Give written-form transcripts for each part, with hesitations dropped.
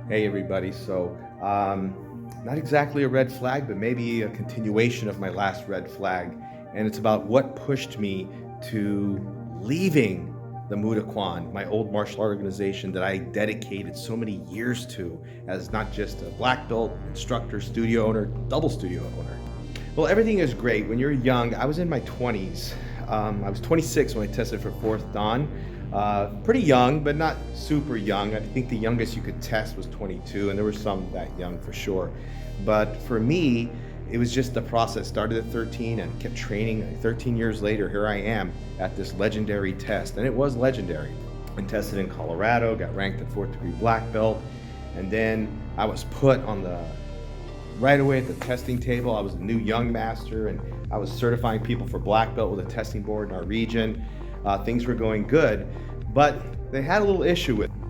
Hey everybody, not exactly a red flag, but maybe a continuation of my last red flag. And it's about what pushed me to leaving the Muda Kwan, my old martial art organization that I dedicated so many years to as not just a black belt, instructor, studio owner, double studio owner. Well, everything is great. When you're young, I was in my 20s. I was 26 when I tested for fourth Dan. Pretty young, but not super young. I think the youngest you could test was 22, and there were some that young for sure. But for me, it was just the process. Started at 13 and kept training. 13 years later, here I am at this legendary test, and it was legendary. I tested in Colorado, got ranked at fourth degree black belt, and then I was put on the right away at the testing table. I was a new young master, and I was certifying people for black belt with a testing board in our region. Things were going good, but they had a little issue with me.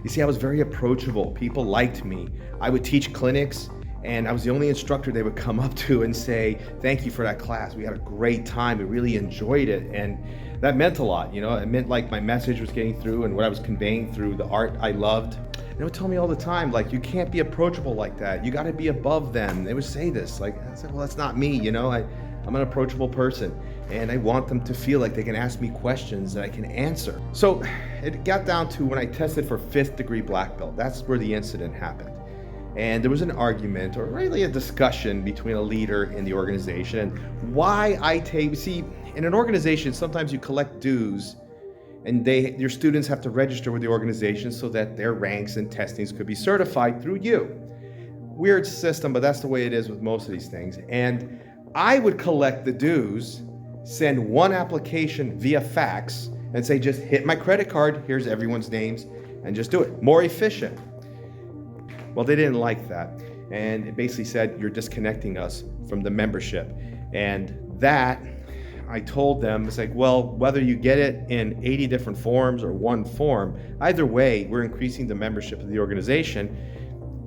You see, I was very approachable. People liked me. I would teach clinics, and I was the only instructor they would come up to and say, "Thank you for that class. We had a great time. We really enjoyed it." And that meant a lot. It meant like my message was getting through and what I was conveying through the art I loved. They would tell me all the time, like, you can't be approachable like that. You got to be above them. They would say this. I said, well, that's not me. I'm an approachable person, and I want them to feel like they can ask me questions that I can answer. So it got down to when I tested for fifth degree black belt. That's where the incident happened. And there was an argument, or really a discussion, between a leader in the organization and why see, in an organization, sometimes you collect dues and your students have to register with the organization so that their ranks and testings could be certified through you. Weird system, but that's the way it is with most of these things. And I would collect the dues, send one application via fax, and say, just hit my credit card, here's everyone's names, and just do it. More efficient. Well, they didn't like that. And it basically said, you're disconnecting us from the membership. And that, I told them, it's like, well, whether you get it in 80 different forms or one form, either way, we're increasing the membership of the organization.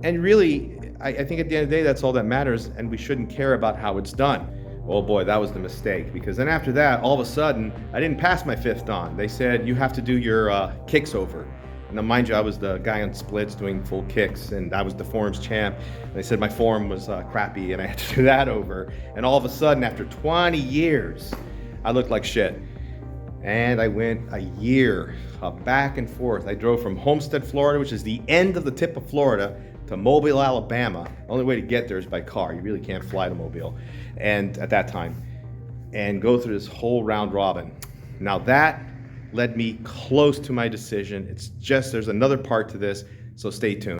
And really, I think at the end of the day, that's all that matters, and we shouldn't care about how it's done. Oh boy, that was the mistake, because then after that, all of a sudden, I didn't pass my fifth Dan. They said, you have to do your kicks over. And now, mind you, I was the guy on splits doing full kicks, and I was the forms champ. And they said my form was crappy, and I had to do that over. And all of a sudden, after 20 years, I looked like shit. And I went a year back and forth. I drove from Homestead, Florida, which is the end of the tip of Florida, to Mobile, Alabama. The only way to get there is by car. You really can't fly to Mobile, and at that time, and go through this whole round robin. Now that led me close to my decision. There's another part to this, so stay tuned.